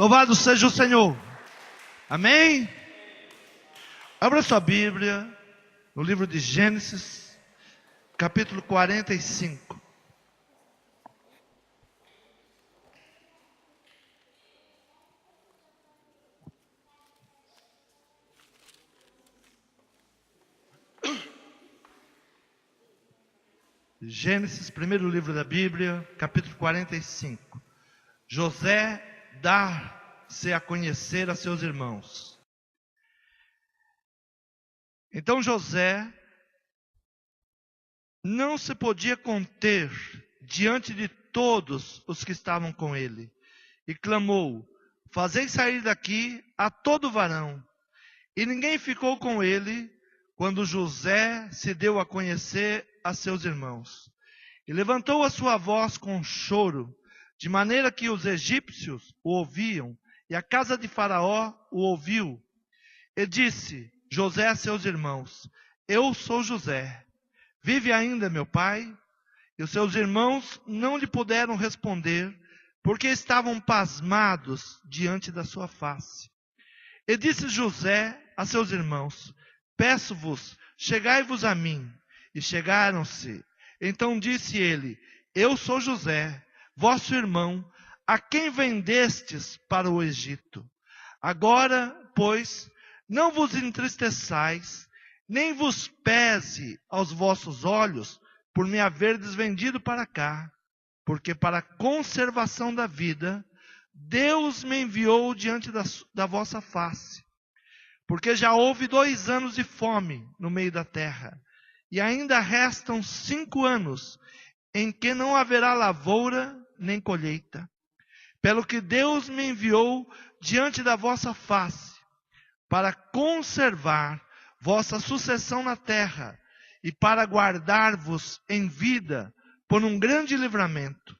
Louvado seja o Senhor. Amém? Abra sua Bíblia no livro de Gênesis, capítulo 45. Gênesis, primeiro livro da Bíblia, capítulo 45. José dá-se a conhecer a seus irmãos. Então José não se podia conter diante de todos os que estavam com ele, e clamou: fazei sair daqui a todo varão. E ninguém ficou com ele quando José se deu a conhecer a seus irmãos. E levantou a sua voz com choro, de maneira que os egípcios o ouviam, e a casa de Faraó o ouviu. E disse José a seus irmãos: eu sou José. Vive ainda meu pai? E os seus irmãos não lhe puderam responder, porque estavam pasmados diante da sua face. E disse José a seus irmãos: peço-vos, chegai-vos a mim. E chegaram-se. Então disse ele: eu sou José, vosso irmão, a quem vendestes para o Egito. Agora, pois, não vos entristeçais, nem vos pese aos vossos olhos por me haverdes vendido para cá, porque para a conservação da vida, Deus me enviou diante da vossa face. Porque já houve 2 anos de fome no meio da terra, e ainda restam 5 anos, em que não haverá lavoura nem colheita. Pelo que Deus me enviou diante da vossa face, para conservar vossa sucessão na terra, e para guardar-vos em vida, por um grande livramento.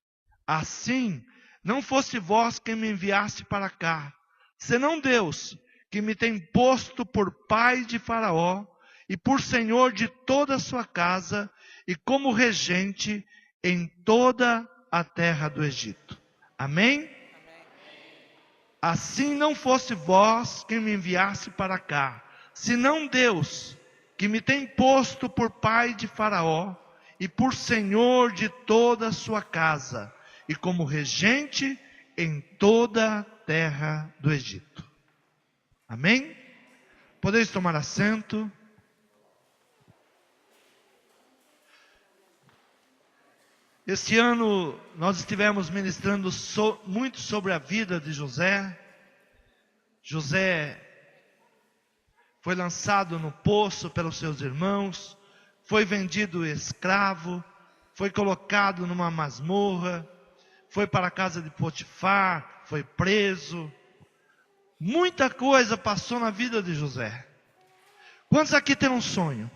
Assim, não fosse vós quem me enviaste para cá, senão Deus, que me tem posto por pai de Faraó, e por senhor de toda a sua casa, e como regente em toda a terra do Egito. Amém? Assim não fosse vós quem me enviasse para cá, senão Deus, que me tem posto por pai de Faraó, e por senhor de toda a sua casa, e como regente em toda a terra do Egito. Amém? Podeis tomar assento. Este ano nós estivemos ministrando muito sobre a vida de José. José foi lançado no poço pelos seus irmãos, foi vendido escravo, foi colocado numa masmorra, foi para a casa de Potifar, foi preso. Muita coisa passou na vida de José. Quantos aqui têm um sonho?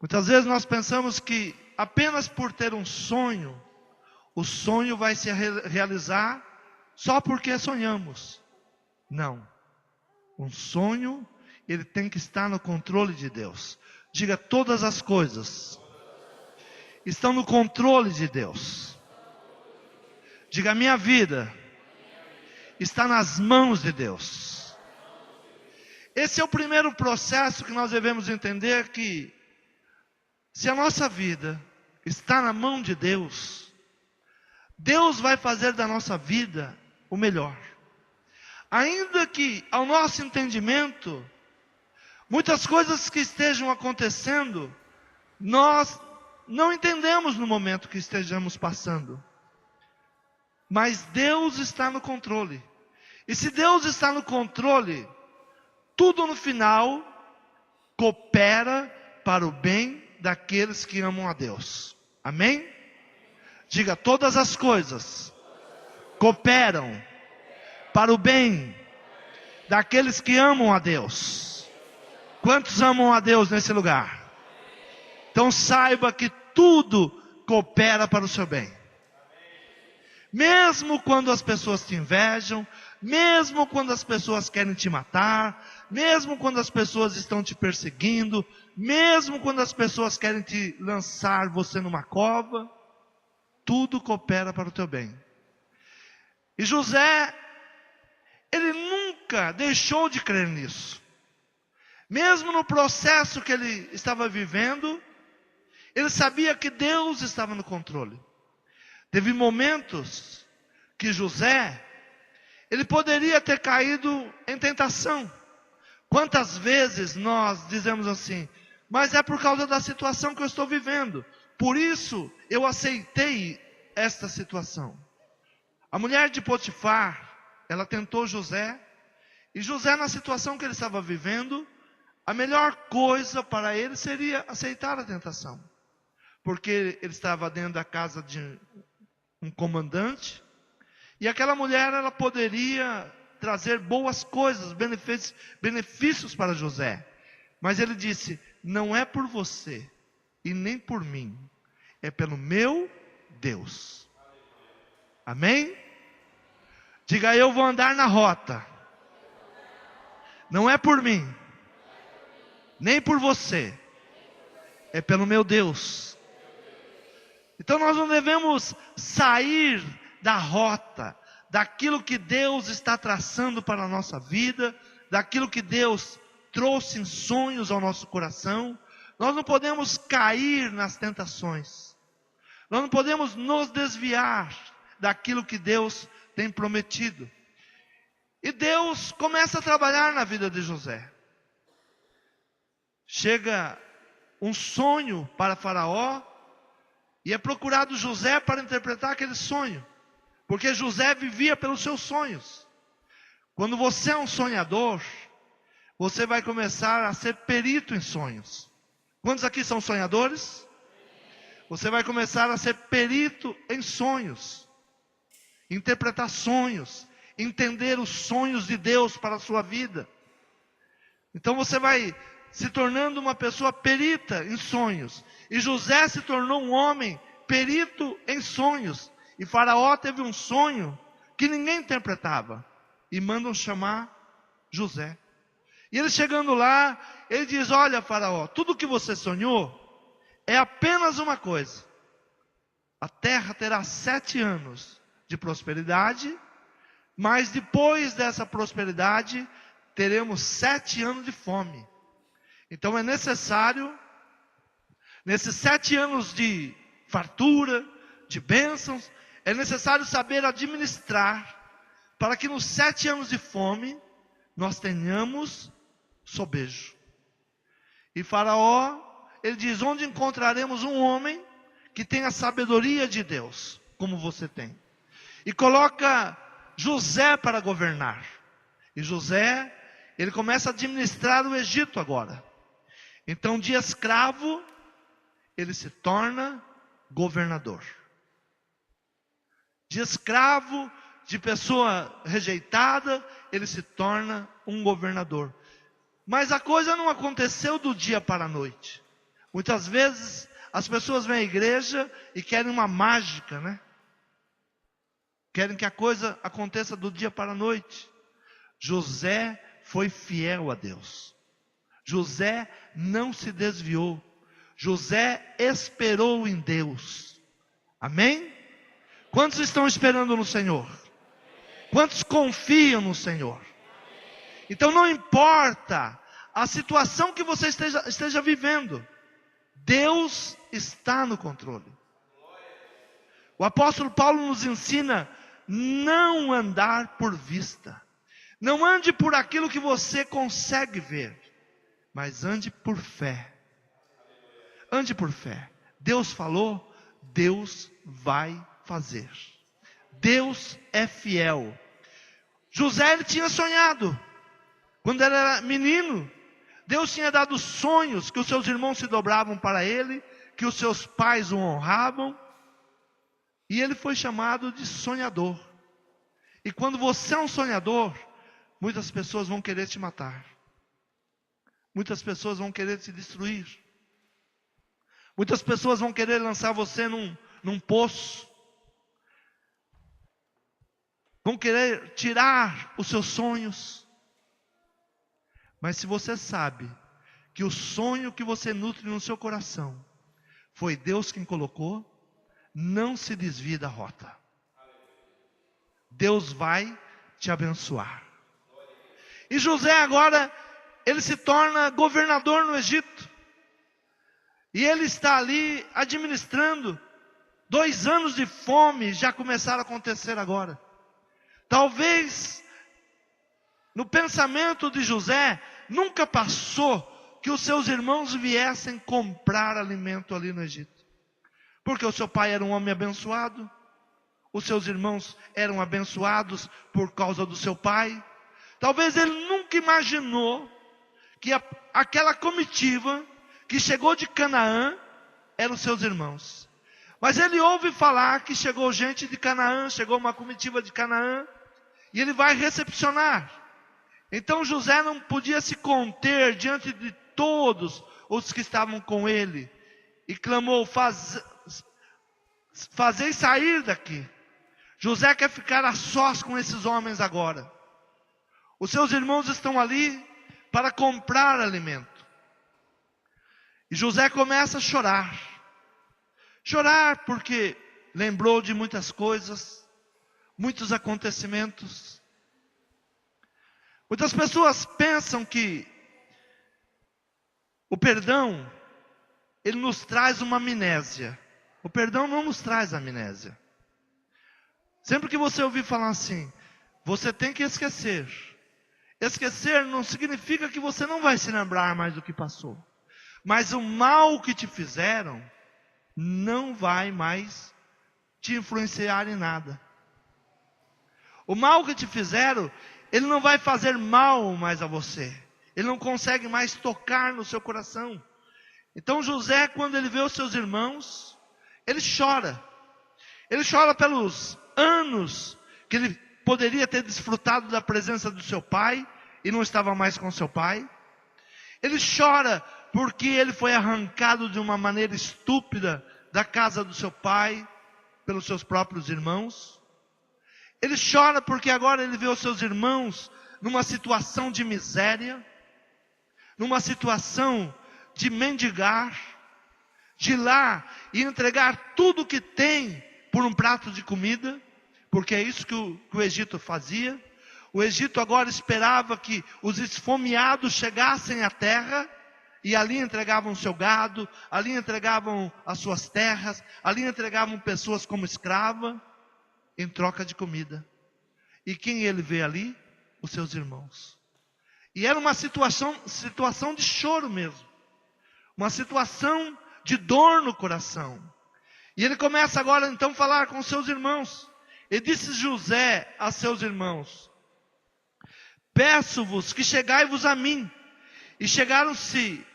Muitas vezes nós pensamos que apenas por ter um sonho, o sonho vai se realizar só porque sonhamos. Não. Um sonho, ele tem que estar no controle de Deus. Diga: todas as coisas estão no controle de Deus. Diga: minha vida está nas mãos de Deus. Esse é o primeiro processo que nós devemos entender, que se a nossa vida está na mão de Deus, Deus vai fazer da nossa vida o melhor. Ainda que ao nosso entendimento, muitas coisas que estejam acontecendo, nós não entendemos no momento que estejamos passando. Mas Deus está no controle. E se Deus está no controle, tudo no final coopera para o bem daqueles que amam a Deus. Amém? Diga: todas as coisas cooperam para o bem daqueles que amam a Deus. Quantos amam a Deus nesse lugar? Então saiba que tudo coopera para o seu bem. Mesmo quando as pessoas te invejam, mesmo quando as pessoas querem te matar, mesmo quando as pessoas estão te perseguindo, mesmo quando as pessoas querem te lançar você numa cova, tudo coopera para o teu bem. E José, ele nunca deixou de crer nisso. Mesmo no processo que ele estava vivendo, ele sabia que Deus estava no controle. Teve momentos que José, ele poderia ter caído em tentação. Quantas vezes nós dizemos assim: mas é por causa da situação que eu estou vivendo, por isso eu aceitei esta situação. A mulher de Potifar, ela tentou José, e José, na situação que ele estava vivendo, a melhor coisa para ele seria aceitar a tentação, porque ele estava dentro da casa de um comandante, e aquela mulher, ela poderia trazer boas coisas, benefícios para José. Mas ele disse: não é por você e nem por mim, é pelo meu Deus. Amém? Diga: eu vou andar na rota. Não é por mim, nem por você, é pelo meu Deus. Então nós não devemos sair da rota, daquilo que Deus está traçando para a nossa vida, daquilo que Deus trouxe em sonhos ao nosso coração. Nós não podemos cair nas tentações. Nós não podemos nos desviar daquilo que Deus tem prometido. E Deus começa a trabalhar na vida de José. Chega um sonho para Faraó, e é procurado José para interpretar aquele sonho, porque José vivia pelos seus sonhos. Quando você é um sonhador, você vai começar a ser perito em sonhos. Quantos aqui são sonhadores? Você vai começar a ser perito em sonhos, interpretar sonhos, entender os sonhos de Deus para a sua vida. Então você vai se tornando uma pessoa perita em sonhos. E José se tornou um homem perito em sonhos. E Faraó teve um sonho que ninguém interpretava, e mandam chamar José. E ele chegando lá, ele diz: olha, Faraó, tudo que você sonhou é apenas uma coisa: a terra terá 7 anos de prosperidade, mas depois dessa prosperidade teremos 7 anos de fome. Então é necessário, nesses 7 anos de fartura, de bênçãos, é necessário saber administrar, para que nos 7 anos de fome nós tenhamos sobejo. E Faraó, ele diz: onde encontraremos um homem que tenha a sabedoria de Deus, como você tem? E coloca José para governar. E José, ele começa a administrar o Egito agora. Então, de escravo, ele se torna governador. De escravo, de pessoa rejeitada, ele se torna um governador. Mas a coisa não aconteceu do dia para a noite. Muitas vezes as pessoas vêm à igreja e querem uma mágica, né? Querem que a coisa aconteça do dia para a noite. José foi fiel a Deus. José não se desviou. José esperou em Deus. Amém? Quantos estão esperando no Senhor? Quantos confiam no Senhor? Então não importa a situação que você esteja vivendo, Deus está no controle. O apóstolo Paulo nos ensina: não andar por vista. Não ande por aquilo que você consegue ver, mas ande por fé. Ande por fé. Deus falou, Deus vai fazer. Deus é fiel. José, ele tinha sonhado. Quando ele era menino, Deus tinha dado sonhos, que os seus irmãos se dobravam para ele, que os seus pais o honravam. E ele foi chamado de sonhador. E quando você é um sonhador, muitas pessoas vão querer te matar. Muitas pessoas vão querer te destruir. Muitas pessoas vão querer lançar você num poço. Vão querer tirar os seus sonhos. Mas se você sabe que o sonho que você nutre no seu coração foi Deus quem colocou, não se desvie da rota. Deus vai te abençoar. E José agora, ele se torna governador no Egito. E ele está ali administrando. 2 anos de fome já começaram a acontecer agora. Talvez no pensamento de José nunca passou que os seus irmãos viessem comprar alimento ali no Egito. Porque o seu pai era um homem abençoado. Os seus irmãos eram abençoados por causa do seu pai. Talvez ele nunca imaginou que aquela comitiva que chegou de Canaã eram seus irmãos. Mas ele ouve falar que chegou gente de Canaã, chegou uma comitiva de Canaã, e ele vai recepcionar. Então José não podia se conter diante de todos os que estavam com ele, e clamou: fazei sair daqui. José quer ficar a sós com esses homens agora. Os seus irmãos estão ali para comprar alimento. E José começa a chorar. Chorar porque lembrou de muitas coisas, muitos acontecimentos. Muitas pessoas pensam que o perdão, ele nos traz uma amnésia. O perdão não nos traz amnésia. Sempre que você ouvir falar assim, você tem que esquecer. Esquecer não significa que você não vai se lembrar mais do que passou. Mas o mal que te fizeram não vai mais te influenciar em nada. O mal que te fizeram, ele não vai fazer mal mais a você. Ele não consegue mais tocar no seu coração. Então José, quando ele vê os seus irmãos, ele chora. Ele chora pelos anos que ele poderia ter desfrutado da presença do seu pai e não estava mais com seu pai. Ele chora porque ele foi arrancado de uma maneira estúpida da casa do seu pai pelos seus próprios irmãos. Ele chora porque agora ele vê os seus irmãos numa situação de miséria, numa situação de mendigar, de ir lá e entregar tudo que tem por um prato de comida, porque é isso que o Egito fazia. O Egito agora esperava que os esfomeados chegassem à terra, e ali entregavam seu gado, ali entregavam as suas terras, ali entregavam pessoas como escrava, em troca de comida. E quem ele vê ali? Os seus irmãos. E era uma situação de choro mesmo. Uma situação de dor no coração. E ele começa agora então a falar com seus irmãos. E disse José a seus irmãos: peço-vos que chegai-vos a mim. E chegaram-se.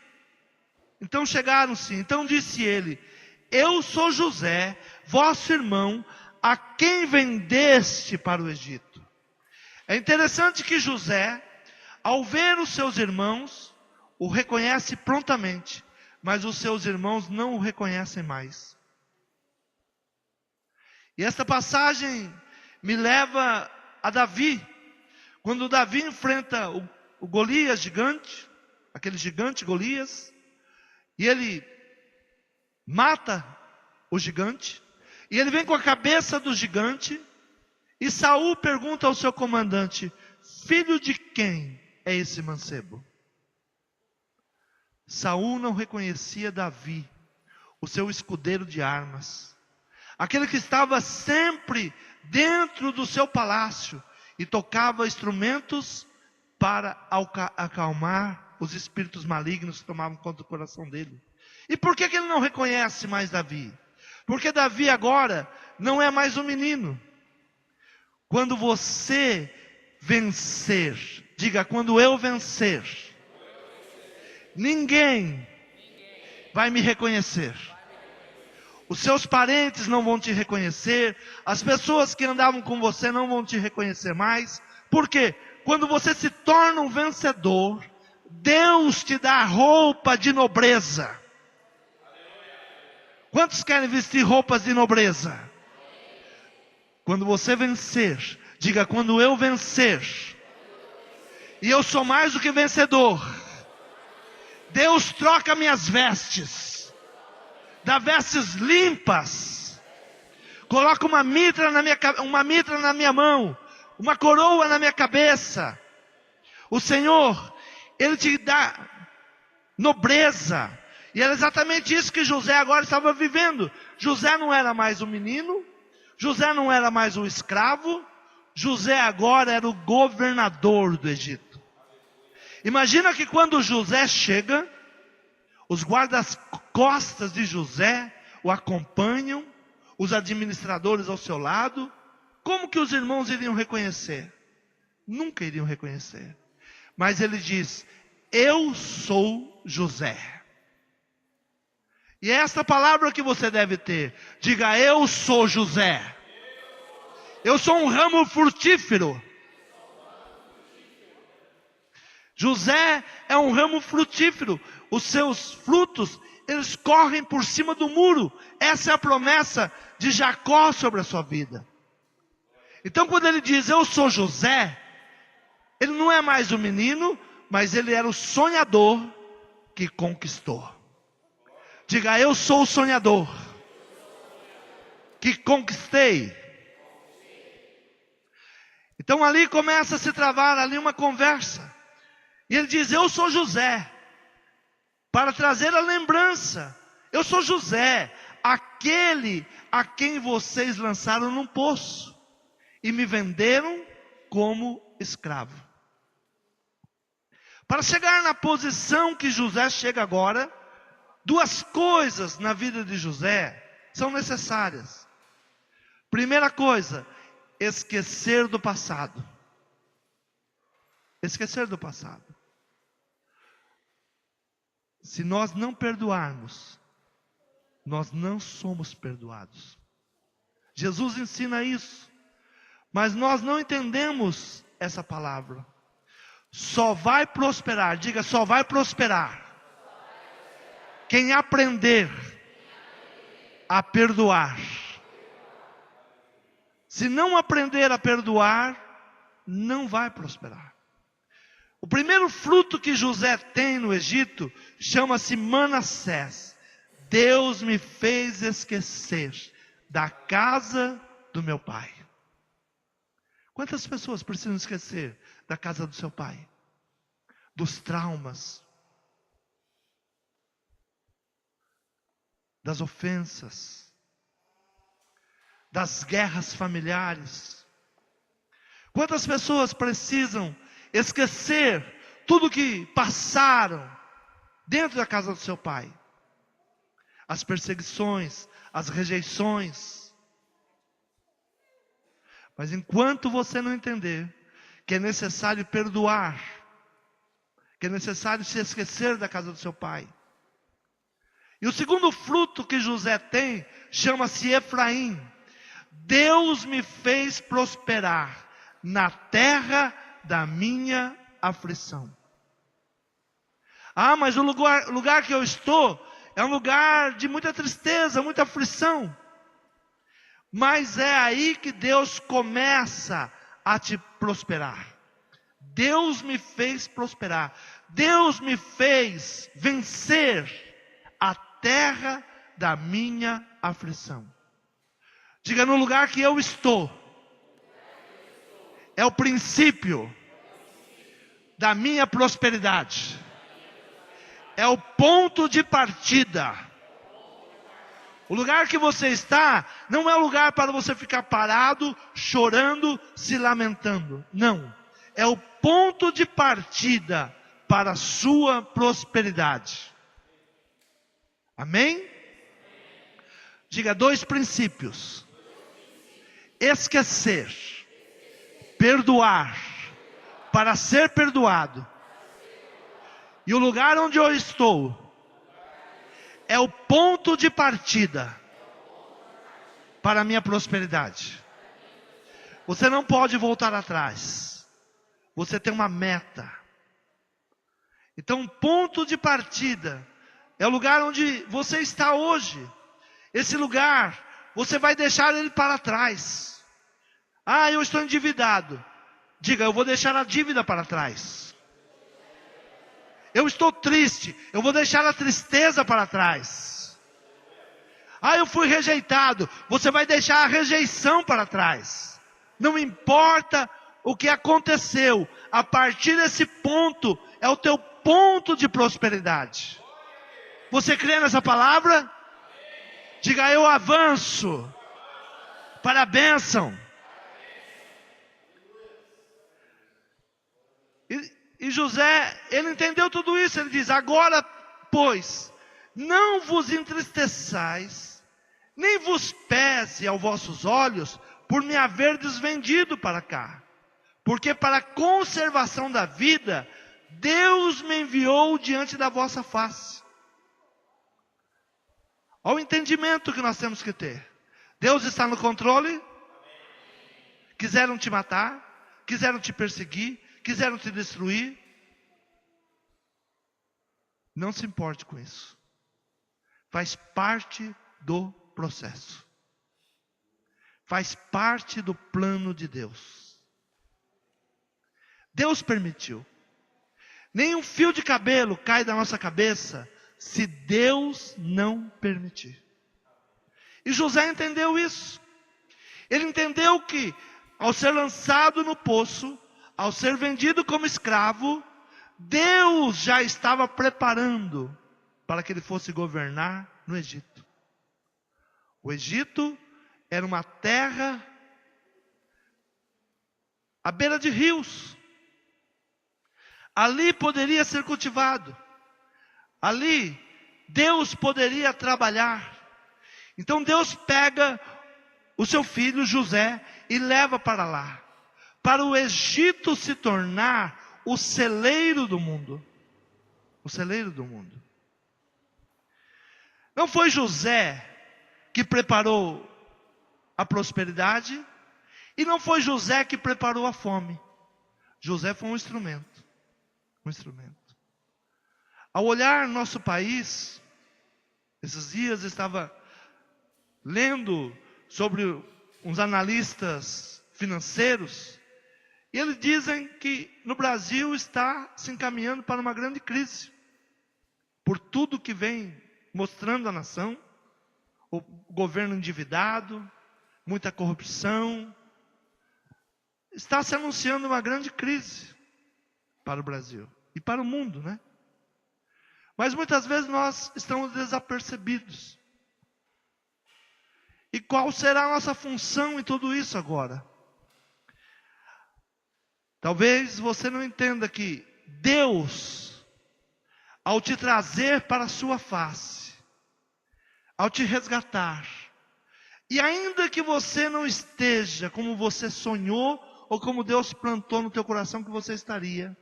Então disse ele: eu sou José, vosso irmão, a quem vendeste para o Egito. É interessante que José, ao ver os seus irmãos, o reconhece prontamente, mas os seus irmãos não o reconhecem mais. E esta passagem me leva a Davi. Quando Davi enfrenta o Golias gigante, aquele gigante Golias, e ele mata o gigante, e ele vem com a cabeça do gigante, e Saul pergunta ao seu comandante: filho de quem é esse mancebo? Saul não reconhecia Davi, o seu escudeiro de armas, aquele que estava sempre dentro do seu palácio e tocava instrumentos para acalmar os espíritos malignos que tomavam conta do coração dele. E por que ele não reconhece mais Davi? Porque Davi agora não é mais um menino. Quando você vencer, diga: quando eu vencer, ninguém vai me reconhecer. Os seus parentes não vão te reconhecer. As pessoas que andavam com você não vão te reconhecer mais. Por quê? Quando você se torna um vencedor, Deus te dá roupa de nobreza. Quantos querem vestir roupas de nobreza? Quando você vencer, diga: quando eu vencer, e eu sou mais do que vencedor, Deus troca minhas vestes, dá vestes limpas, Coloca uma mitra na minha mão, uma coroa na minha cabeça. O Senhor, Ele te dá nobreza. E era exatamente isso que José agora estava vivendo. José não era mais um menino, José não era mais um escravo, José agora era o governador do Egito. Imagina que quando José chega, os guardas-costas de José o acompanham, os administradores ao seu lado. Como que os irmãos iriam reconhecer? Nunca iriam reconhecer. Mas ele diz: eu sou José. E é esta palavra que você deve ter. Diga: eu sou José. Eu sou um ramo frutífero. José é um ramo frutífero. Os seus frutos, eles correm por cima do muro. Essa é a promessa de Jacó sobre a sua vida. Então quando ele diz: eu sou José, ele não é mais um menino, mas ele era o sonhador que conquistou. Diga: eu sou o sonhador que conquistei. Então ali começa a se travar ali uma conversa. E ele diz: eu sou José, para trazer a lembrança. Eu sou José, aquele a quem vocês lançaram num poço e me venderam como escravo. Para chegar na posição que José chega agora, duas coisas na vida de José são necessárias. Primeira coisa, esquecer do passado. Esquecer do passado. Se nós não perdoarmos, nós não somos perdoados. Jesus ensina isso, mas nós não entendemos essa palavra. Só vai prosperar, diga: só vai prosperar quem aprender a perdoar. Se não aprender a perdoar, não vai prosperar. O primeiro fruto que José tem no Egito chama-se Manassés. Deus me fez esquecer da casa do meu pai. Quantas pessoas precisam esquecer da casa do seu pai? Dos traumas, das ofensas, das guerras familiares. Quantas pessoas precisam esquecer tudo que passaram dentro da casa do seu pai? As perseguições, as rejeições. Mas enquanto você não entender que é necessário perdoar, que é necessário se esquecer da casa do seu pai. E o segundo fruto que José tem chama-se Efraim. Deus me fez prosperar na terra da minha aflição. Ah, mas o lugar que eu estou é um lugar de muita tristeza, muita aflição. Mas é aí que Deus começa a te prosperar. Deus me fez prosperar. Deus me fez vencer a terra da minha aflição. Diga: no lugar que eu estou, é o princípio da minha prosperidade. É o ponto de partida. O lugar que você está não é o lugar para você ficar parado, chorando, se lamentando. Não. É o ponto de partida para a sua prosperidade. Amém? Diga: dois princípios. Esquecer. Perdoar. Para ser perdoado. E o lugar onde eu estou é o ponto de partida para a minha prosperidade. Você não pode voltar atrás. Você tem uma meta. Então, ponto de partida é o lugar onde você está hoje. Esse lugar, você vai deixar ele para trás. Ah, eu estou endividado. Diga: eu vou deixar a dívida para trás. Eu estou triste, eu vou deixar a tristeza para trás. Ah, eu fui rejeitado. Você vai deixar a rejeição para trás. Não importa o que aconteceu. A partir desse ponto, é o teu ponto de prosperidade. Você crê nessa palavra? Diga, eu avanço para a bênção. E José, ele entendeu tudo isso. Ele diz, agora, pois, não vos entristeçais, nem vos pese aos vossos olhos, por me haverdes vendido para cá. Porque para a conservação da vida, Deus me enviou diante da vossa face. Olha o entendimento que nós temos que ter. Deus está no controle. Quiseram te matar, quiseram te perseguir, quiseram te destruir. Não se importe com isso. Faz parte do processo. Faz parte do plano de Deus. Deus permitiu. Nenhum fio de cabelo cai da nossa cabeça se Deus não permitir. E José entendeu isso. Ele entendeu que ao ser lançado no poço, ao ser vendido como escravo, Deus já estava preparando para que ele fosse governar no Egito. O Egito era uma terra à beira de rios. Ali poderia ser cultivado. Ali Deus poderia trabalhar. Então Deus pega o seu filho José e leva para lá, para o Egito se tornar o celeiro do mundo. O celeiro do mundo. Não foi José que preparou a prosperidade, e não foi José que preparou a fome. José foi um instrumento. Um instrumento. Ao olhar nosso país, esses dias eu estava lendo sobre uns analistas financeiros, e eles dizem que no Brasil está se encaminhando para uma grande crise, por tudo que vem mostrando a nação, o governo endividado, muita corrupção, está se anunciando uma grande crise para o Brasil e para o mundo, né? Mas muitas vezes nós estamos desapercebidos. E qual será a nossa função em tudo isso agora? Talvez você não entenda que Deus, ao te trazer para a sua face, ao te resgatar, e ainda que você não esteja como você sonhou, ou como Deus plantou no teu coração que você estaria,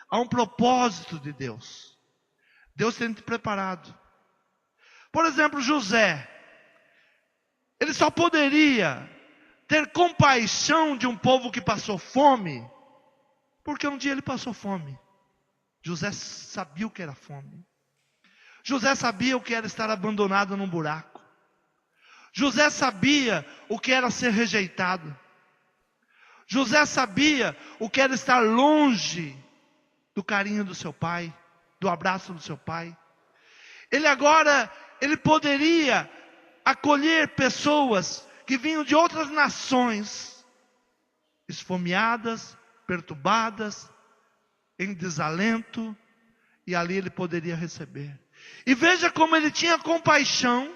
há um propósito de Deus. Deus tem te preparado. Por exemplo, José, ele só poderia ter compaixão de um povo que passou fome, porque um dia ele passou fome. José sabia o que era fome. José sabia o que era estar abandonado num buraco. José sabia o que era ser rejeitado. José sabia o que era estar longe do carinho do seu pai, do abraço do seu pai. Ele poderia acolher pessoas que vinham de outras nações, esfomeadas, perturbadas, em desalento, e ali ele poderia receber. E veja como ele tinha compaixão,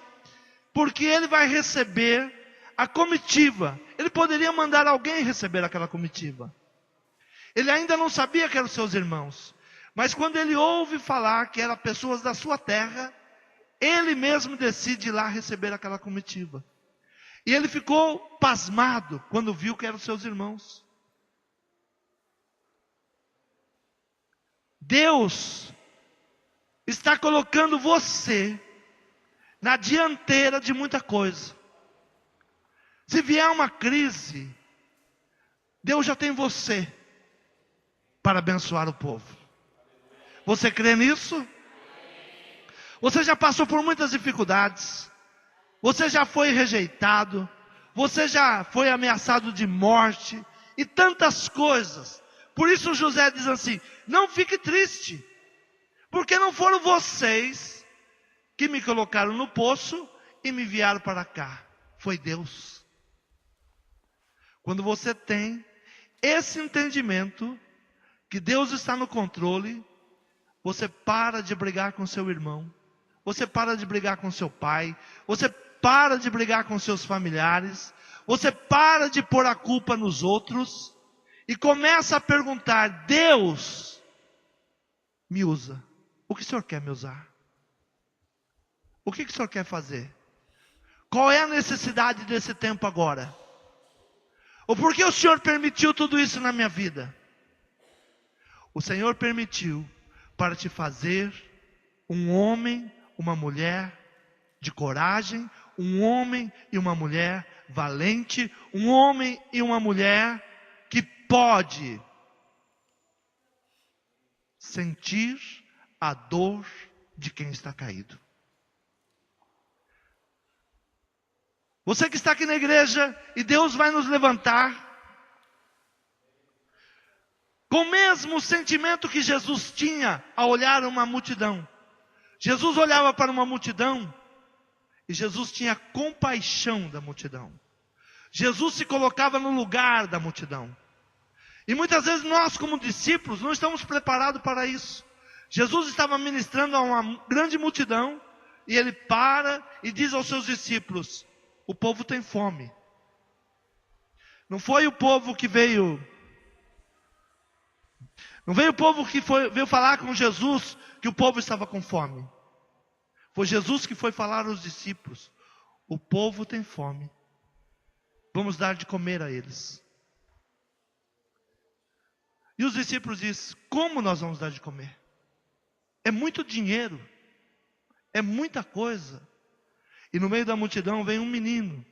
porque ele vai receber a comitiva. Ele poderia mandar alguém receber aquela comitiva. Ele ainda não sabia que eram seus irmãos, mas quando ele ouve falar que eram pessoas da sua terra, ele mesmo decide ir lá receber aquela comitiva. E ele ficou pasmado quando viu que eram seus irmãos. Deus está colocando você na dianteira de muita coisa. Se vier uma crise, Deus já tem você para abençoar o povo. Você crê nisso? Você já passou por muitas dificuldades. Você já foi rejeitado. Você já foi ameaçado de morte. E tantas coisas. Por isso José diz assim: não fique triste. Porque não foram vocês que me colocaram no poço e me enviaram para cá. Foi Deus. Quando você tem esse entendimento, que Deus está no controle, você para de brigar com seu irmão, você para de brigar com seu pai, você para de brigar com seus familiares, você para de pôr a culpa nos outros, e começa a perguntar: Deus, me usa. O que o Senhor quer me usar? O que o Senhor quer fazer? Qual é a necessidade desse tempo agora? Ou por que o Senhor permitiu tudo isso na minha vida? O Senhor permitiu para te fazer um homem, uma mulher de coragem, um homem e uma mulher valente, um homem e uma mulher que pode sentir a dor de quem está caído. Você que está aqui na igreja, e Deus vai nos levantar com o mesmo sentimento que Jesus tinha ao olhar uma multidão. Jesus olhava para uma multidão e Jesus tinha compaixão da multidão. Jesus se colocava no lugar da multidão. E muitas vezes nós, como discípulos, não estamos preparados para isso. Jesus estava ministrando a uma grande multidão e ele para e diz aos seus discípulos: o povo tem fome. Não foi o povo que veio, não veio o povo que veio falar com Jesus que o povo estava com fome. Foi Jesus que foi falar aos discípulos: o povo tem fome, vamos dar de comer a eles. E os discípulos dizem: como nós vamos dar de comer? É muito dinheiro, é muita coisa. E no meio da multidão vem um menino,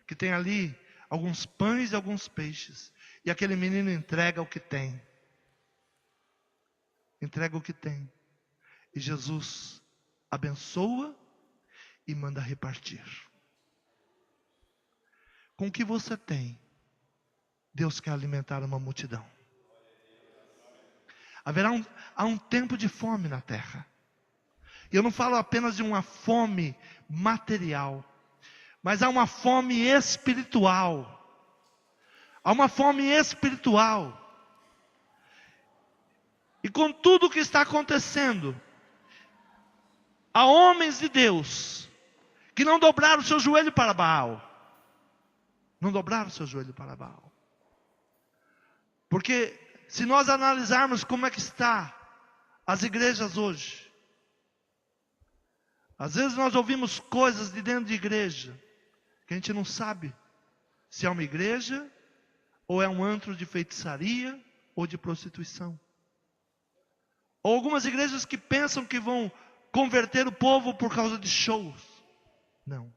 que tem ali alguns pães e alguns peixes. E aquele menino entrega o que tem. Entrega o que tem. E Jesus abençoa e manda repartir. Com o que você tem, Deus quer alimentar uma multidão. Há um tempo de fome na terra. E eu não falo apenas de uma fome material, mas há uma fome espiritual. Há uma fome espiritual. E com tudo o que está acontecendo, há homens de Deus que não dobraram o seu joelho para Baal. Não dobraram o seu joelho para Baal. Porque se nós analisarmos como é que está as igrejas hoje, às vezes nós ouvimos coisas de dentro de igreja que a gente não sabe se é uma igreja ou é um antro de feitiçaria ou de prostituição. Ou algumas igrejas que pensam que vão converter o povo por causa de shows. Não.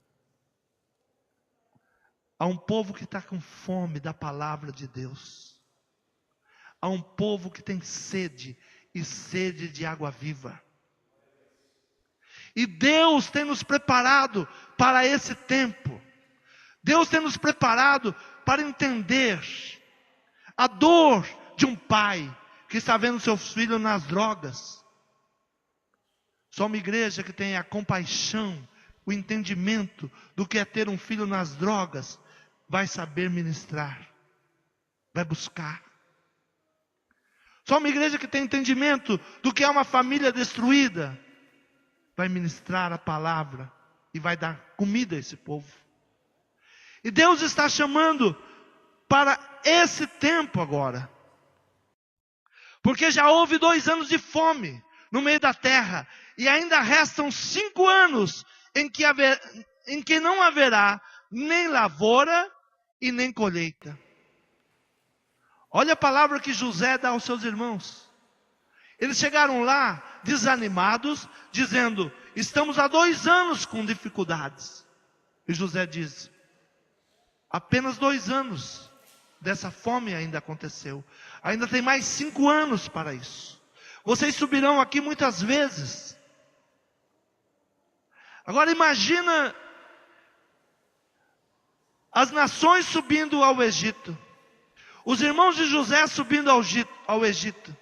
Há um povo que está com fome da palavra de Deus. Há um povo que tem sede, e sede de água viva. E Deus tem nos preparado para esse tempo. Deus tem nos preparado para entender a dor de um pai que está vendo seus filhos nas drogas. Só uma igreja que tem a compaixão, o entendimento do que é ter um filho nas drogas, vai saber ministrar, vai buscar. Só uma igreja que tem entendimento do que é uma família destruída, vai ministrar a palavra e vai dar comida a esse povo. E Deus está chamando para esse tempo agora. Porque já houve 2 anos de fome no meio da terra. E ainda restam 5 anos em que não haverá nem lavoura e nem colheita. Olha a palavra que José dá aos seus irmãos. Eles chegaram lá desanimados, dizendo: estamos há 2 anos com dificuldades. E José diz: apenas 2 anos dessa fome ainda aconteceu. Ainda tem mais 5 anos para isso. Vocês subirão aqui muitas vezes. Agora imagina as nações subindo ao Egito. Os irmãos de José subindo ao Egito.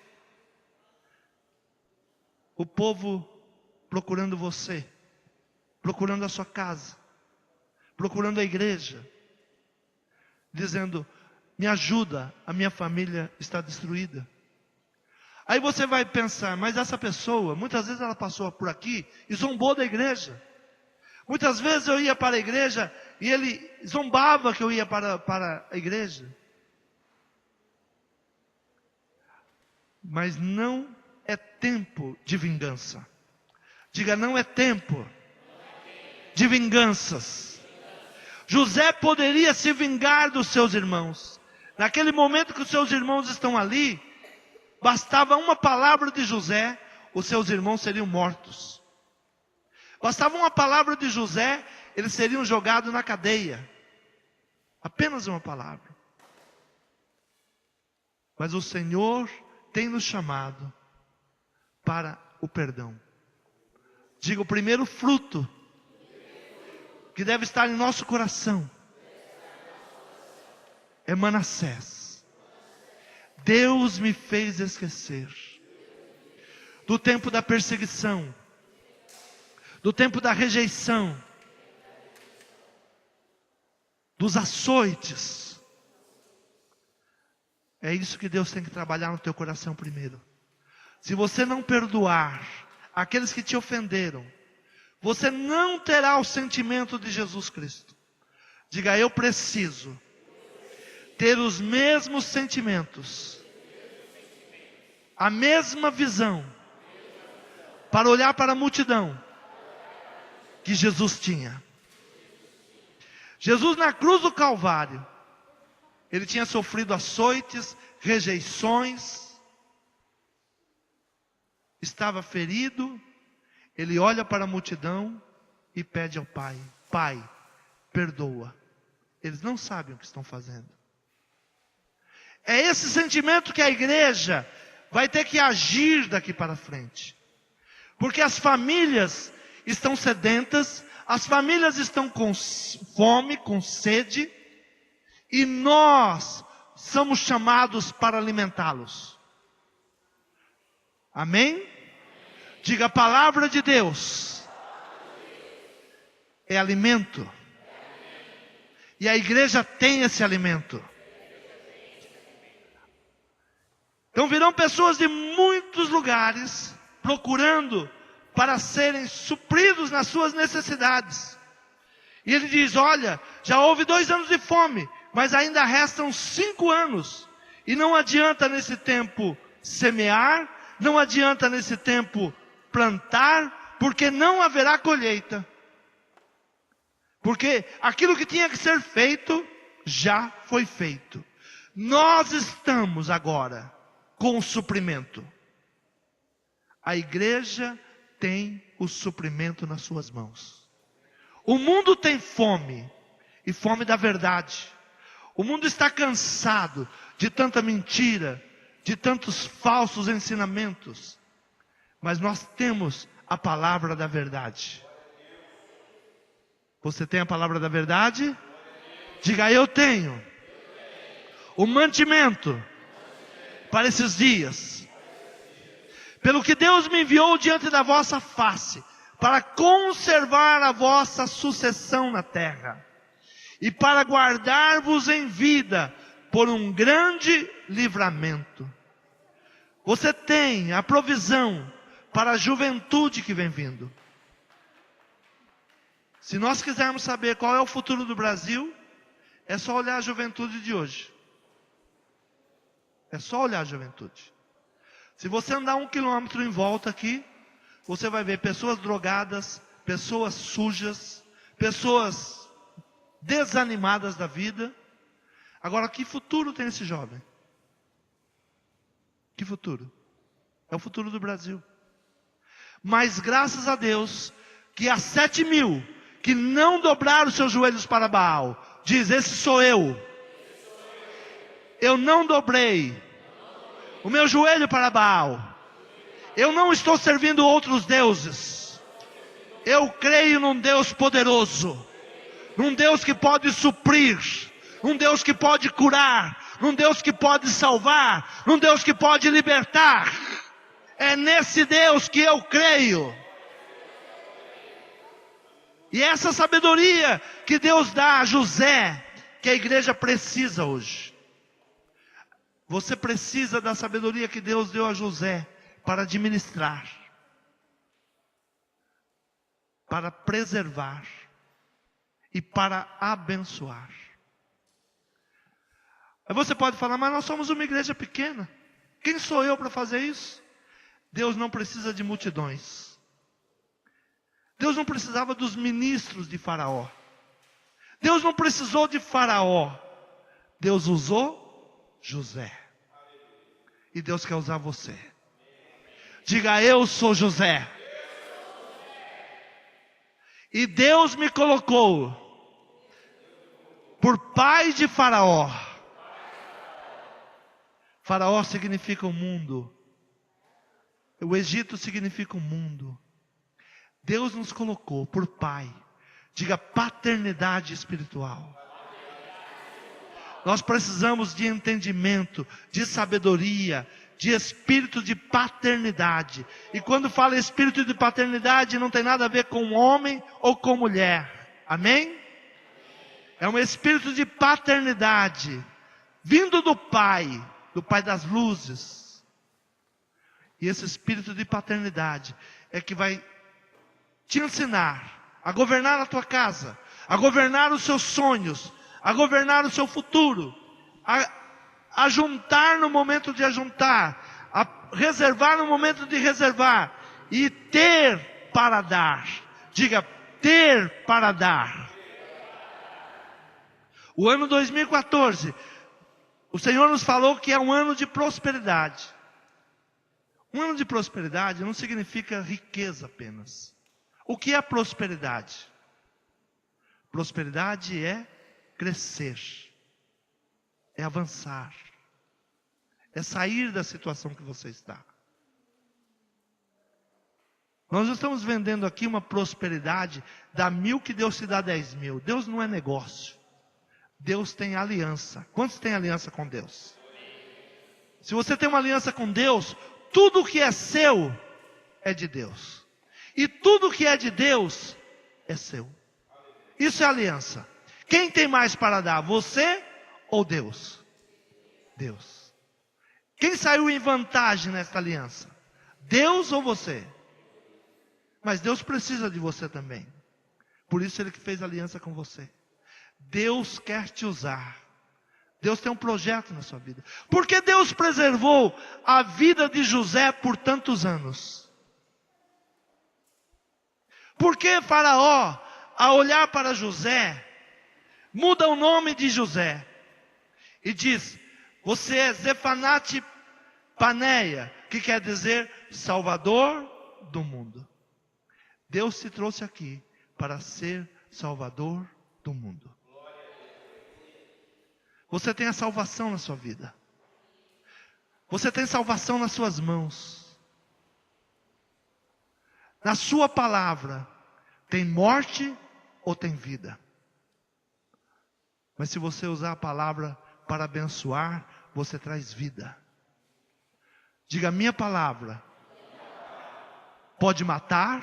O povo procurando você, procurando a sua casa, procurando a igreja, dizendo: me ajuda, a minha família está destruída. Aí você vai pensar: mas essa pessoa, muitas vezes ela passou por aqui e zombou da igreja. Muitas vezes eu ia para a igreja e ele zombava que eu ia para a igreja. Mas não é tempo de vingança. Diga: não é tempo de vinganças. José poderia se vingar dos seus irmãos. Naquele momento que os seus irmãos estão ali, bastava uma palavra de José, os seus irmãos seriam mortos. Bastava uma palavra de José, eles seriam jogados na cadeia. Apenas uma palavra. Mas o Senhor tem nos chamado para o perdão. Diga: o primeiro fruto que deve estar em nosso coração é Manassés. Deus me fez esquecer do tempo da perseguição, do tempo da rejeição, dos açoites. É isso que Deus tem que trabalhar no teu coração primeiro. Se você não perdoar aqueles que te ofenderam, você não terá o sentimento de Jesus Cristo. Diga: eu preciso ter os mesmos sentimentos, a mesma visão, para olhar para a multidão que Jesus tinha. Jesus, na cruz do Calvário, ele tinha sofrido açoites, rejeições, estava ferido. Ele olha para a multidão e pede ao Pai: Pai, perdoa, eles não sabem o que estão fazendo. É esse sentimento que a igreja vai ter que agir daqui para frente, porque as famílias estão sedentas, as famílias estão com fome, com sede, e nós somos chamados para alimentá-los. Amém? Diga: a palavra de Deus é alimento. E a igreja tem esse alimento. Então virão pessoas de muitos lugares procurando para serem supridos nas suas necessidades. E ele diz: olha, já houve 2 anos de fome, mas ainda restam 5 anos. E não adianta nesse tempo semear, não adianta nesse tempo plantar, porque não haverá colheita. Porque aquilo que tinha que ser feito, já foi feito. Nós estamos agora com o suprimento. A igreja tem o suprimento nas suas mãos. O mundo tem fome, e fome da verdade. O mundo está cansado de tanta mentira, de tantos falsos ensinamentos. Mas nós temos a palavra da verdade. Você tem a palavra da verdade? Diga: eu tenho o mantimento para esses dias. Pelo que Deus me enviou diante da vossa face, para conservar a vossa sucessão na terra, e para guardar-vos em vida por um grande livramento. Você tem a provisão para a juventude que vem vindo. Se nós quisermos saber qual é o futuro do Brasil, é só olhar a juventude de hoje. É só olhar a juventude. Se você andar 1 quilômetro em volta aqui, você vai ver pessoas drogadas, pessoas sujas, pessoas desanimadas da vida. Agora, que futuro tem esse jovem? Que futuro? É o futuro do Brasil. Mas graças a Deus, que há 7.000 que não dobraram seus joelhos para Baal, diz: esse sou eu. Eu não dobrei o meu joelho para Baal. Eu não estou servindo outros deuses. Eu creio num Deus poderoso, num Deus que pode suprir, num Deus que pode curar, num Deus que pode salvar, num Deus que pode libertar. É nesse Deus que eu creio. E é essa sabedoria que Deus dá a José, que a igreja precisa hoje. Você precisa da sabedoria que Deus deu a José para administrar, para preservar e para abençoar. Aí você pode falar, mas nós somos uma igreja pequena. Quem sou eu para fazer isso? Deus não precisa de multidões. Deus não precisava dos ministros de Faraó. Deus não precisou de Faraó. Deus usou José. E Deus quer usar você. Diga, eu sou José. E Deus me colocou por pai de Faraó. Faraó significa o mundo. O Egito significa o mundo. Deus nos colocou por pai. Diga, paternidade espiritual. Nós precisamos de entendimento, de sabedoria, de espírito de paternidade. E quando fala espírito de paternidade, não tem nada a ver com homem ou com mulher. Amém? É um espírito de paternidade, vindo do Pai das luzes. E esse espírito de paternidade é que vai te ensinar a governar a tua casa, a governar os seus sonhos, a governar o seu futuro, a juntar no momento de ajuntar, a reservar no momento de reservar, e ter para dar. Diga, ter para dar. O ano 2014, o Senhor nos falou que é um ano de prosperidade. Um ano de prosperidade não significa riqueza apenas. O que é prosperidade? Prosperidade é crescer, é avançar, é sair da situação que você está. Nós não estamos vendendo aqui uma prosperidade, dá 1.000 que Deus te dá 10.000. Deus não é negócio. Deus tem aliança. Quantos têm aliança com Deus? Se você tem uma aliança com Deus, tudo que é seu é de Deus. E tudo que é de Deus é seu. Isso é aliança. Quem tem mais para dar? Você ou Deus? Deus. Quem saiu em vantagem nesta aliança? Deus ou você? Mas Deus precisa de você também. Por isso Ele que fez aliança com você. Deus quer te usar. Deus tem um projeto na sua vida. Por que Deus preservou a vida de José por tantos anos? Por que Faraó, ao olhar para José, muda o nome de José e diz, você é Zefanate Paneia, que quer dizer Salvador do mundo. Deus te trouxe aqui para ser Salvador do mundo. Você tem a salvação na sua vida. Você tem salvação nas suas mãos. Na sua palavra, tem morte ou tem vida. Mas se você usar a palavra para abençoar, você traz vida. Diga, minha palavra pode matar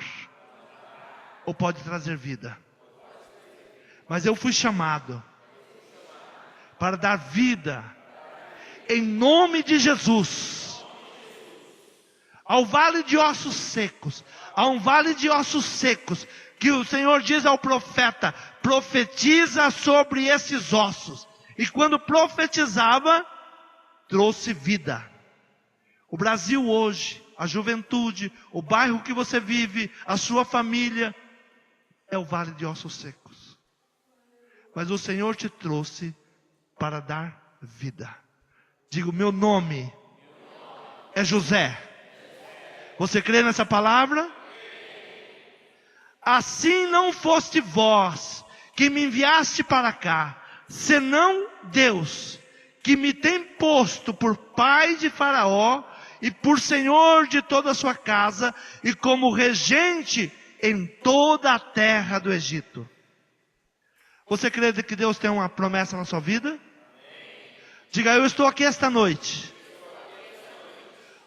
ou pode trazer vida. Mas eu fui chamado para dar vida em nome de Jesus ao vale de ossos secos, a um vale de ossos secos, que o Senhor diz ao profeta, profetiza sobre esses ossos. E quando profetizava, trouxe vida. O Brasil hoje, a juventude, o bairro que você vive, a sua família, é o vale de ossos secos. Mas o Senhor te trouxe para dar vida. Digo, meu nome é José. Você crê nessa palavra? Assim não foste vós que me enviaste para cá, senão Deus, que me tem posto por pai de Faraó e por senhor de toda a sua casa e como regente em toda a terra do Egito. Você crê que Deus tem uma promessa na sua vida? Diga, eu estou aqui esta noite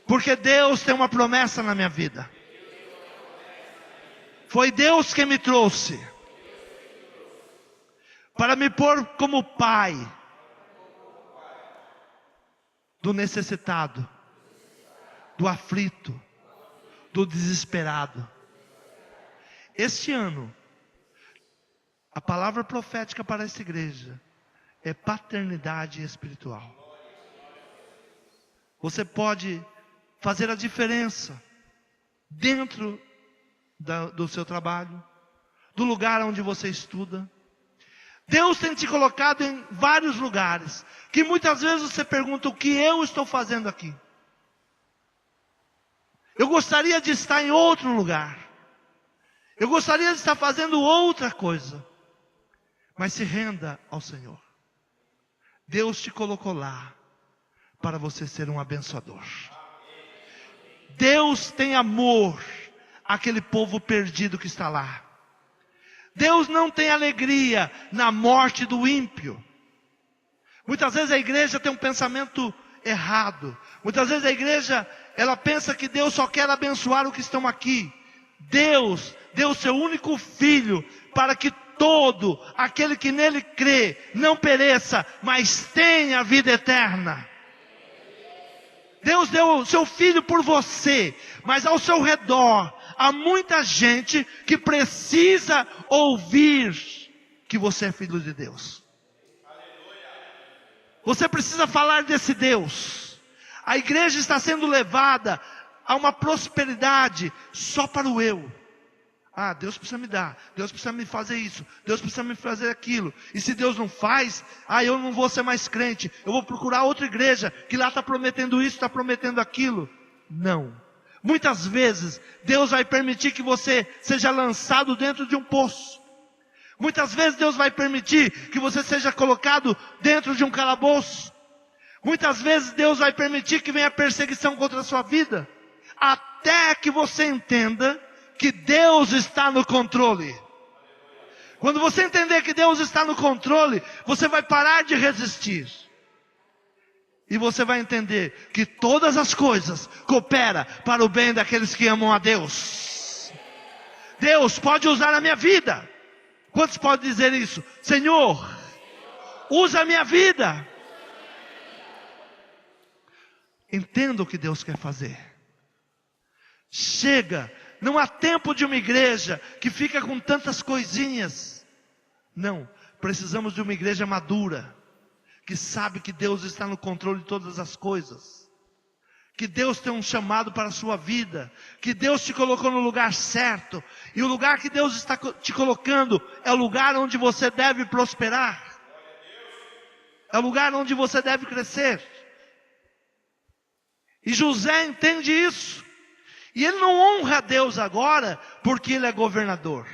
porque Deus tem uma promessa na minha vida. Foi Deus que me trouxe para me pôr como pai do necessitado, do aflito, do desesperado. Este ano, a palavra profética para essa igreja é paternidade espiritual. Você pode fazer a diferença dentro do seu trabalho, do lugar onde você estuda. Deus tem te colocado em vários lugares, que muitas vezes você pergunta: o que eu estou fazendo aqui? Eu gostaria de estar em outro lugar. Eu gostaria de estar fazendo outra coisa. Mas se renda ao Senhor. Deus te colocou lá para você ser um abençoador. Deus tem amor àquele povo perdido que está lá. Deus não tem alegria na morte do ímpio. Muitas vezes a igreja tem um pensamento errado. Muitas vezes a igreja, ela pensa que Deus só quer abençoar os que estão aqui. Deus deu o seu único filho para que todo aquele que nele crê não pereça, mas tenha vida eterna. Deus deu o seu filho por você, mas ao seu redor há muita gente que precisa ouvir que você é filho de Deus. Você precisa falar desse Deus. A igreja está sendo levada a uma prosperidade só para o eu. Ah, Deus precisa me dar, Deus precisa me fazer isso, Deus precisa me fazer aquilo. E se Deus não faz, eu não vou ser mais crente. Eu vou procurar outra igreja, que lá está prometendo isso, está prometendo aquilo. Não. Muitas vezes, Deus vai permitir que você seja lançado dentro de um poço. Muitas vezes Deus vai permitir que você seja colocado dentro de um calabouço. Muitas vezes Deus vai permitir que venha perseguição contra a sua vida. Até que você entenda que Deus está no controle. Quando você entender que Deus está no controle, você vai parar de resistir. E você vai entender que todas as coisas cooperam para o bem daqueles que amam a Deus. Deus pode usar a minha vida. Quantos podem dizer isso? Senhor, usa a minha vida. Entenda o que Deus quer fazer. Chega. Não há tempo de uma igreja que fica com tantas coisinhas. Não, precisamos de uma igreja madura, que sabe que Deus está no controle de todas as coisas. Que Deus tem um chamado para a sua vida. Que Deus te colocou no lugar certo. E o lugar que Deus está te colocando é o lugar onde você deve prosperar. É o lugar onde você deve crescer. E José entende isso. E ele não honra a Deus agora porque ele é governador.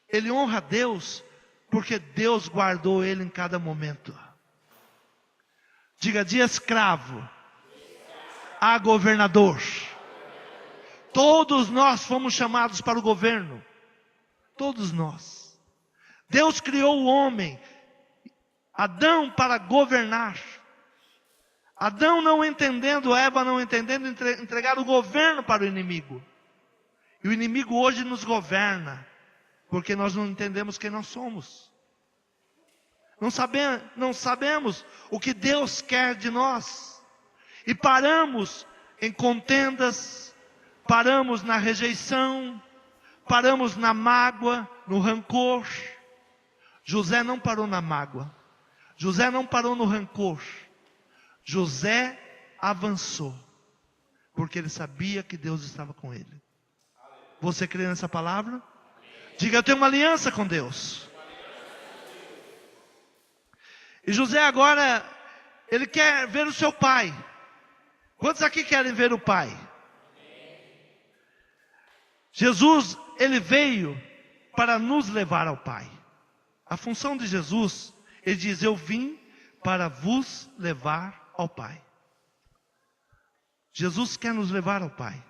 Ele honra a Deus porque Deus guardou ele em cada momento. Diga: de escravo a governador. Todos nós fomos chamados para o governo. Todos nós. Deus criou o homem, Adão, para governar. Adão não entendendo, Eva não entendendo, entregar o governo para o inimigo. E o inimigo hoje nos governa, porque nós não entendemos quem nós somos. Não sabemos o que Deus quer de nós. E paramos em contendas, paramos na rejeição, paramos na mágoa, no rancor. José não parou na mágoa. José não parou no rancor. José avançou, porque ele sabia que Deus estava com ele. Você crê nessa palavra? Diga: eu tenho uma aliança com Deus. E José agora, ele quer ver o seu pai. Quantos aqui querem ver o pai? Jesus, ele veio para nos levar ao pai. A função de Jesus, ele diz: eu vim para vos levar ao Pai. Jesus quer nos levar ao Pai.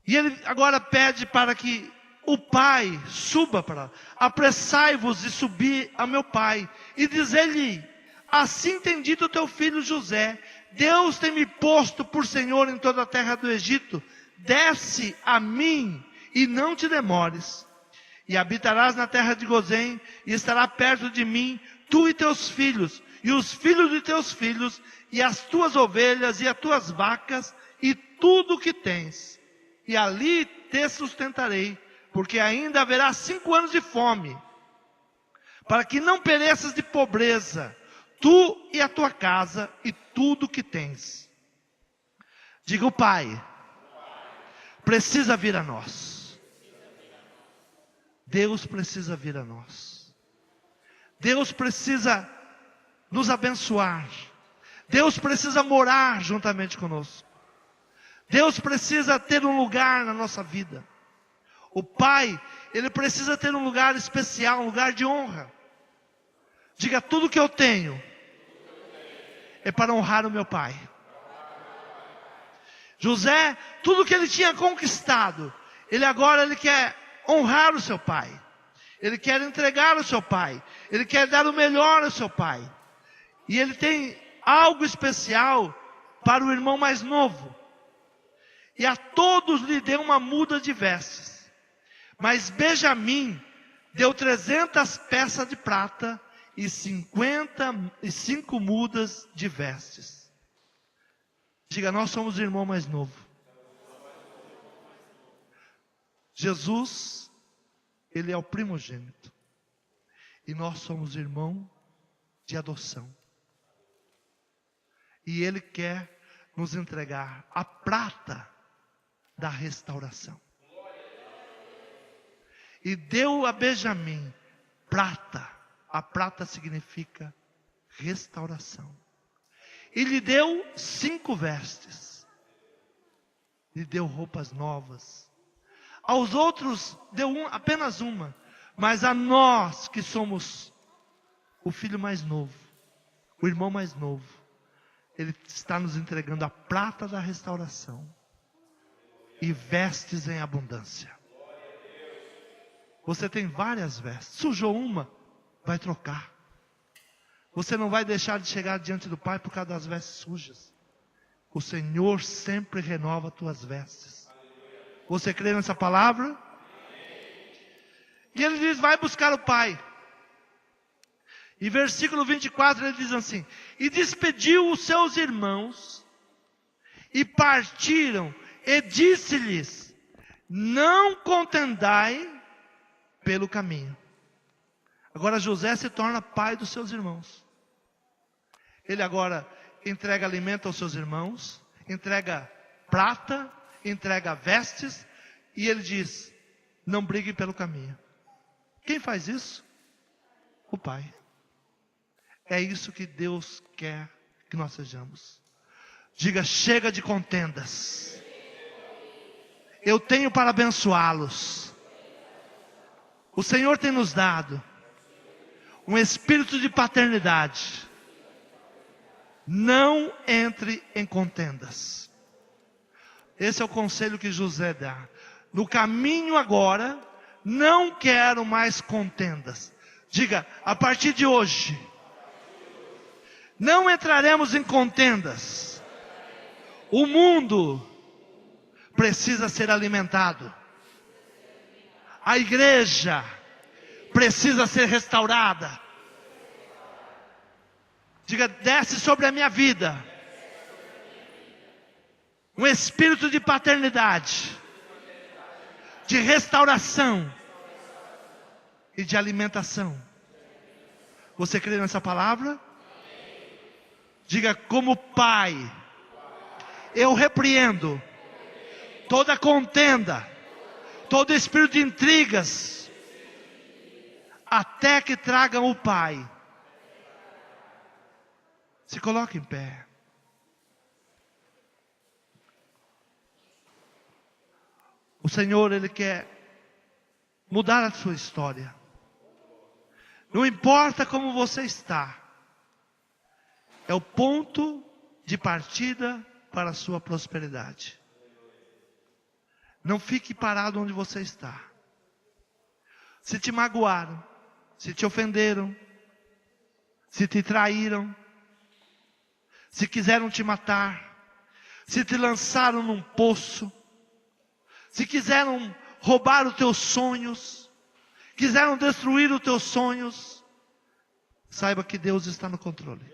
E ele agora pede para que o Pai suba para lá. Apressai-vos de subir a meu Pai. E dizer-lhe: assim tem dito o teu filho José: Deus tem me posto por Senhor em toda a terra do Egito. Desce a mim e não te demores. e habitarás na terra de Gozém, e estará perto de mim, tu e teus filhos, e os filhos de teus filhos, e as tuas ovelhas, e as tuas vacas, e tudo o que tens. E ali te sustentarei, porque ainda haverá 5 anos de fome, para que não pereças de pobreza, tu e a tua casa, e tudo o que tens. Diga: o Pai precisa vir a nós. Deus precisa vir a nós. Deus precisa nos abençoar. Deus precisa morar juntamente conosco. Deus precisa ter um lugar na nossa vida. O Pai, Ele precisa ter um lugar especial, um lugar de honra. Diga: tudo que eu tenho é para honrar o meu Pai. José, tudo que ele tinha conquistado, ele quer honrar o seu pai. Ele quer entregar ao seu pai. Ele quer dar o melhor ao seu pai. E ele tem algo especial para o irmão mais novo. E a todos lhe deu uma muda de vestes. Mas Benjamim deu 300 peças de prata e 55 mudas de vestes. Diga: nós somos o irmão mais novo. Jesus, Ele é o primogênito. E nós somos irmão de adoção. E Ele quer nos entregar a prata da restauração. E deu a Benjamim prata. A prata significa restauração. E lhe deu 5 vestes. Lhe deu roupas novas. Aos outros deu apenas uma. Mas a nós que somos o filho mais novo, o irmão mais novo, Ele está nos entregando a prata da restauração. E vestes em abundância. Você tem várias vestes. Sujou uma, vai trocar. Você não vai deixar de chegar diante do Pai por causa das vestes sujas. O Senhor sempre renova as tuas vestes. Você crê nessa palavra? E ele diz: vai buscar o Pai. E versículo 24 ele diz assim: e despediu os seus irmãos, e partiram, e disse-lhes: não contendai pelo caminho. Agora José se torna pai dos seus irmãos. Ele agora entrega alimento aos seus irmãos, entrega prata, entrega vestes, e ele diz: não brigue pelo caminho. Quem faz isso? O Pai. É isso que Deus quer que nós sejamos. Diga: chega de contendas. Eu tenho para abençoá-los. O Senhor tem nos dado um espírito de paternidade. Não entre em contendas. Esse é o conselho que José dá. No caminho agora, não quero mais contendas. Diga: a partir de hoje, não entraremos em contendas. O mundo precisa ser alimentado. A igreja precisa ser restaurada. Diga: desce sobre a minha vida um espírito de paternidade, de restauração e de alimentação. Você crê nessa palavra? Diga: como pai, eu repreendo toda contenda, todo espírito de intrigas, até que tragam o Pai. Se coloque em pé. O Senhor, Ele quer mudar a sua história. Não importa como você está, é o ponto de partida para a sua prosperidade. Não fique parado onde você está. Se te magoaram, se te ofenderam, se te traíram, se quiseram te matar, se te lançaram num poço, se quiseram roubar os teus sonhos, quiseram destruir os teus sonhos, saiba que Deus está no controle.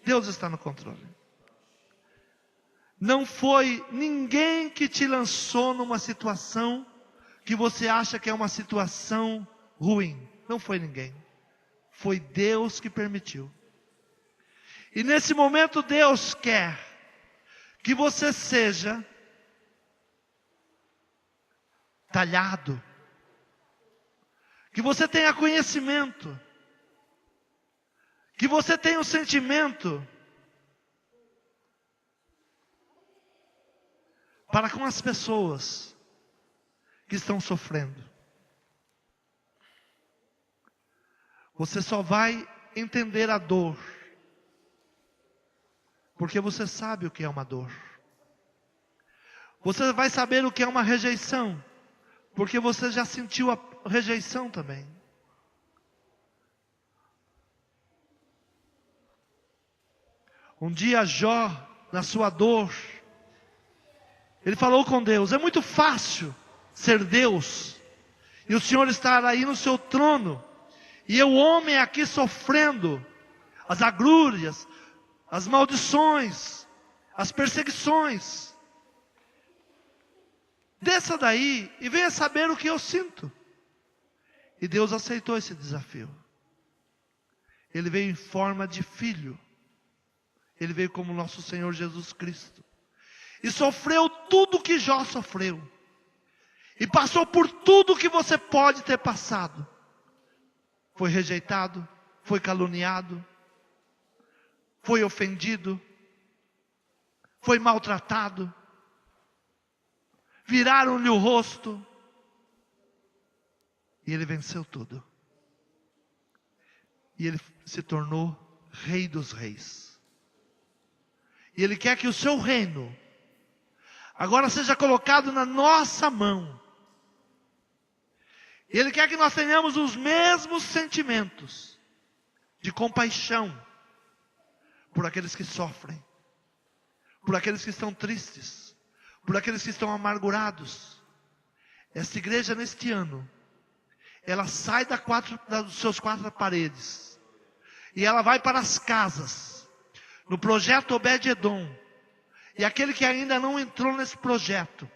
Deus está no controle. Não foi ninguém que te lançou numa situação que você acha que é uma situação ruim. Não foi ninguém. Foi Deus que permitiu. E nesse momento Deus quer que você seja talhado, que você tenha conhecimento, que você tenha um sentimento para com as pessoas que estão sofrendo. Você só vai entender a dor porque você sabe o que é uma dor. Você vai saber o que é uma rejeição porque você já sentiu a rejeição também. Um dia Jó, na sua dor, ele falou com Deus: é muito fácil ser Deus, e o Senhor estar aí no seu trono, e eu, homem, aqui sofrendo as agrúrias, as maldições, as perseguições. Desça daí e venha saber o que eu sinto. E Deus aceitou esse desafio. Ele veio em forma de filho. Ele veio como nosso Senhor Jesus Cristo. E sofreu tudo que Jó sofreu. E passou por tudo que você pode ter passado. Foi rejeitado, foi caluniado, foi ofendido, foi maltratado, viraram-lhe o rosto. E ele venceu tudo. E ele se tornou Rei dos Reis. E ele quer que o seu reino agora seja colocado na nossa mão. Ele quer que nós tenhamos os mesmos sentimentos de compaixão por aqueles que sofrem, por aqueles que estão tristes, por aqueles que estão amargurados. Esta igreja neste ano, ela sai dos seus quatro paredes e ela vai para as casas, no projeto Obed-Edom. E aquele que ainda não entrou nesse projeto,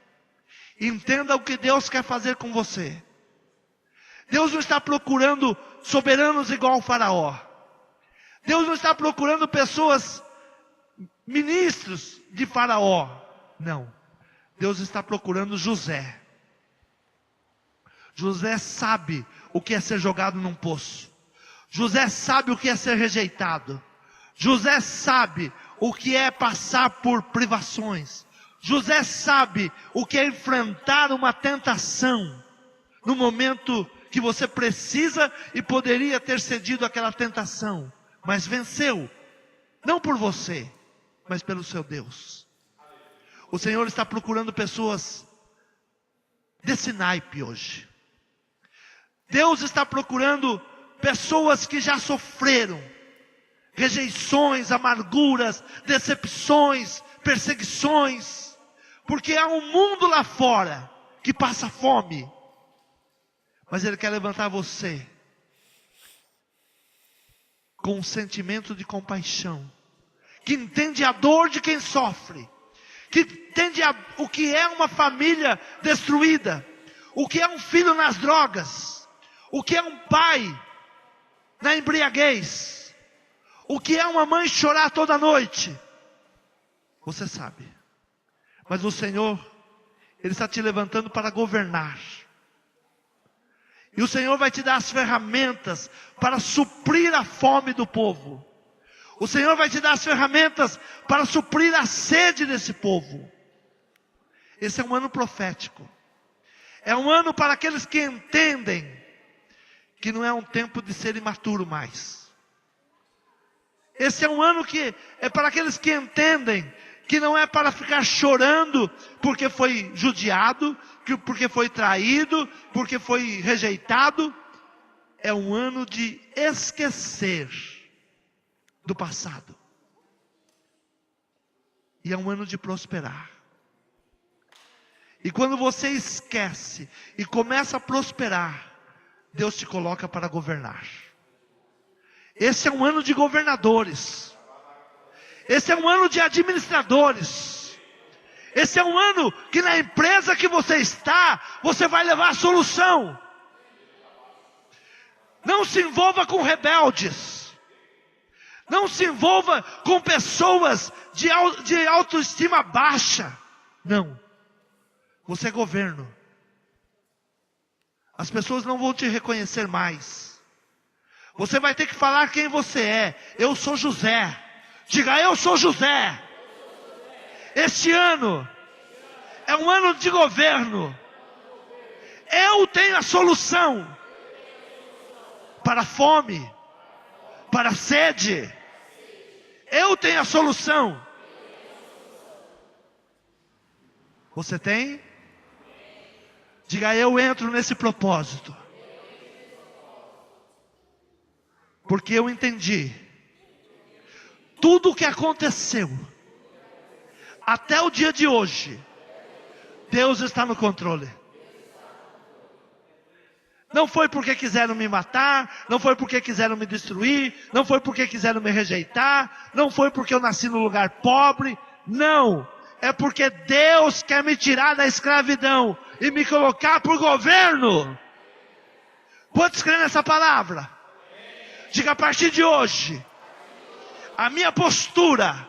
entenda o que Deus quer fazer com você. Deus não está procurando soberanos igual ao Faraó. Deus não está procurando pessoas, ministros de Faraó. Não. Deus está procurando José. José sabe o que é ser jogado num poço. José sabe o que é ser rejeitado. José sabe o que é passar por privações. José sabe o que é enfrentar uma tentação no momento que você precisa e poderia ter cedido àquela tentação, mas venceu, não por você, mas pelo seu Deus. O Senhor está procurando pessoas desse naipe hoje. Deus está procurando pessoas que já sofreram rejeições, amarguras, decepções, perseguições, porque há um mundo lá fora que passa fome, mas Ele quer levantar você com um sentimento de compaixão, que entende a dor de quem sofre, que entende o que é uma família destruída, o que é um filho nas drogas, o que é um pai na embriaguez, o que é uma mãe chorar toda noite. Você sabe, mas o Senhor, Ele está te levantando para governar. E o Senhor vai te dar as ferramentas para suprir a fome do povo. O Senhor vai te dar as ferramentas para suprir a sede desse povo. Esse é um ano profético. É um ano para aqueles que entendem que não é um tempo de ser imaturo mais. Esse é um ano que é para aqueles que entendem que não é para ficar chorando porque foi judiado, porque foi traído, porque foi rejeitado. É um ano de esquecer do passado. E é um ano de prosperar. E quando você esquece e começa a prosperar, Deus te coloca para governar. Esse é um ano de governadores. Esse é um ano de administradores. Esse é um ano que na empresa que você está, você vai levar a solução. Não se envolva com rebeldes. Não se envolva com pessoas de autoestima baixa. Não. Você é governo. As pessoas não vão te reconhecer mais. Você vai ter que falar quem você é. Eu sou José. Diga, eu sou José. Este ano é um ano de governo. Eu tenho a solução para a fome, para a sede. Eu tenho a solução. Você tem? Diga, eu entro nesse propósito. Porque eu entendi. Tudo o que aconteceu até o dia de hoje, Deus está no controle. Não foi porque quiseram me matar, não foi porque quiseram me destruir, não foi porque quiseram me rejeitar, não foi porque eu nasci num lugar pobre, não. É porque Deus quer me tirar da escravidão e me colocar por governo. Quantos creem nessa palavra? Diga, a partir de hoje, a minha postura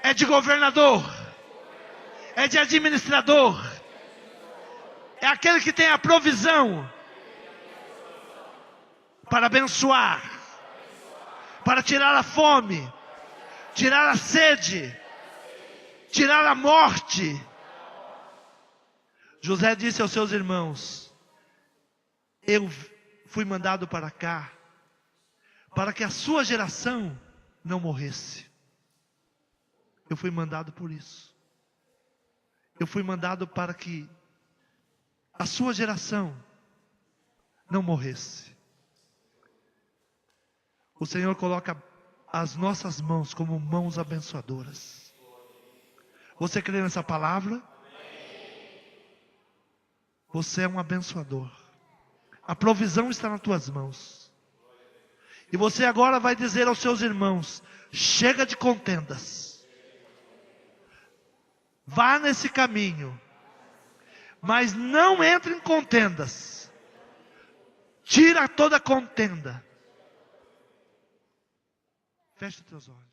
é de governador, é de administrador, é aquele que tem a provisão para abençoar, para tirar a fome, tirar a sede, tirar a morte. José disse aos seus irmãos: eu fui mandado para cá para que a sua geração não morresse. Eu fui mandado por isso. Eu fui mandado para que a sua geração não morresse. O Senhor coloca as nossas mãos como mãos abençoadoras. Você crê nessa palavra? Você é um abençoador. A provisão está nas tuas mãos. E você agora vai dizer aos seus irmãos: chega de contendas. Vá nesse caminho, mas não entre em contendas. Tira toda contenda. Feche os teus olhos.